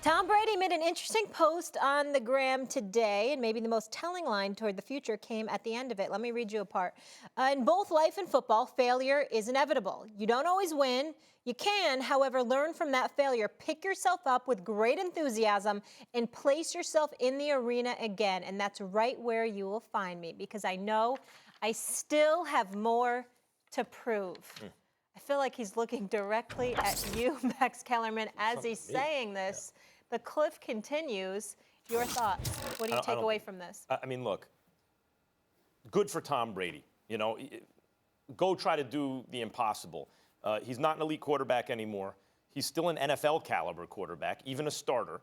Tom Brady made an interesting post on the gram today, and maybe the most telling line toward the future came at the end of it. Let me read you a part. In both life and football, failure is inevitable. You don't always win. You can, however, learn from that failure, pick yourself up with great enthusiasm, and place yourself in the arena again. And that's right where you will find me, because I know I still have more to prove. I feel like he's looking directly at you, Max Kellerman, as he's saying this. The cliff continues. Your thoughts? What do you take away from this? I mean, look, good for Tom Brady. You know, go try to do the impossible. He's not an elite quarterback anymore. He's still an NFL caliber quarterback, even a starter.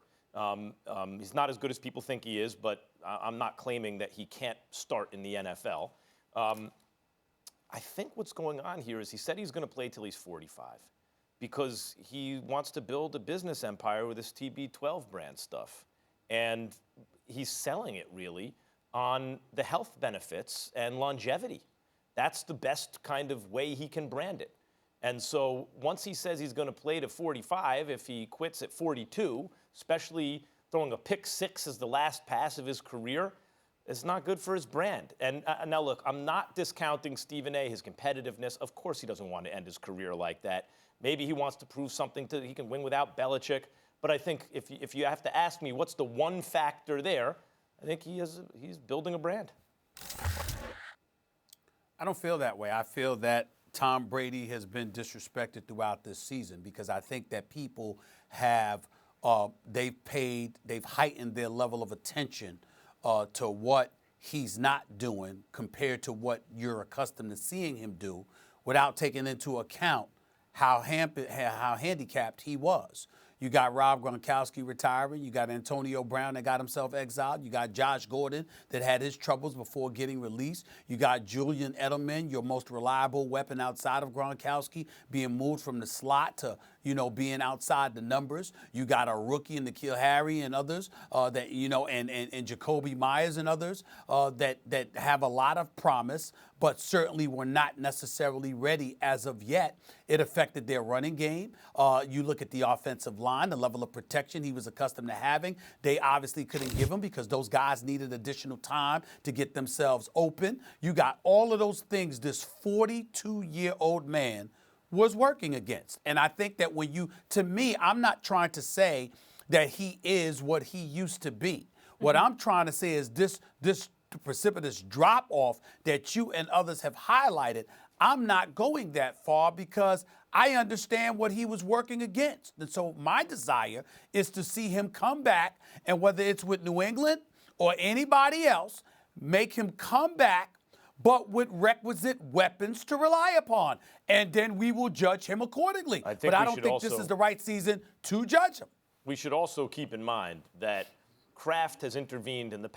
He's not as good as people think he is, but I'm not claiming that he can't start in the NFL. I think what's going on here is he said he's going to play till he's 45 because he wants to build a business empire with this TB12 brand stuff. And he's selling it really on the health benefits and longevity. That's the best kind of way he can brand it. And so once he says he's going to play to 45, if he quits at 42, especially throwing a pick six as the last pass of his career, it's not good for his brand. And now, look, I'm not discounting Stephen A., his competitiveness. Of course he doesn't want to end his career like that. Maybe he wants to prove something he can win without Belichick. But I think if you have to ask me what's the one factor there, I think he's building a brand. I don't feel that way. I feel that Tom Brady has been disrespected throughout this season because I think that people have they've heightened their level of attention to what he's not doing compared to what you're accustomed to seeing him do without taking into account how handicapped he was. You got Rob Gronkowski retiring. You got Antonio Brown that got himself exiled. You got Josh Gordon that had his troubles before getting released. You got Julian Edelman, your most reliable weapon outside of Gronkowski, being moved from the slot to, being outside the numbers. You got a rookie in N'Keal Harry and others and Jacoby Myers and others that have a lot of promise, but certainly were not necessarily ready as of yet. It affected their running game. You look at the offensive line, the level of protection he was accustomed to having. They obviously couldn't give him because those guys needed additional time to get themselves open. You got all of those things this 42-year-old man was working against. And I think that to me, I'm not trying to say that he is what he used to be. What I'm trying to say is this precipitous drop-off that you and others have highlighted, I'm not going that far because I understand what he was working against. And so my desire is to see him come back, and whether it's with New England or anybody else, make him come back, but with requisite weapons to rely upon. And then we will judge him accordingly. But I don't think this is the right season to judge him. We should also keep in mind that Kraft has intervened in the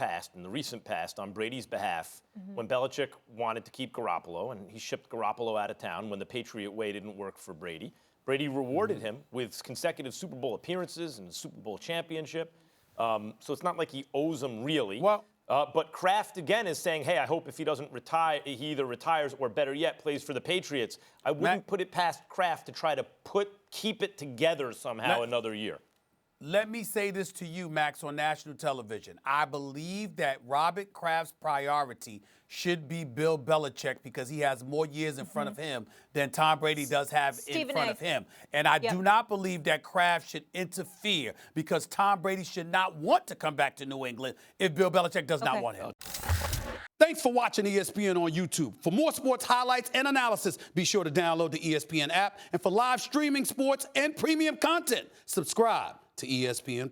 recent past, on Brady's behalf when Belichick wanted to keep Garoppolo, and he shipped Garoppolo out of town when the Patriot way didn't work for Brady. Brady rewarded him with consecutive Super Bowl appearances and the Super Bowl championship. So it's not like he owes him really. Well, but Kraft, again, is saying, hey, I hope if he doesn't retire, he either retires or, better yet, plays for the Patriots. I wouldn't put it past Kraft to try to keep it together somehow another year. Let me say this to you, Max, on national television. I believe that Robert Kraft's priority should be Bill Belichick because he has more years in front of him than Tom Brady does have in front of him. And I do not believe that Kraft should interfere because Tom Brady should not want to come back to New England if Bill Belichick does not want him. Thanks for watching ESPN on YouTube. For more sports highlights and analysis, be sure to download the ESPN app. And for live streaming sports and premium content, subscribe to ESPN+.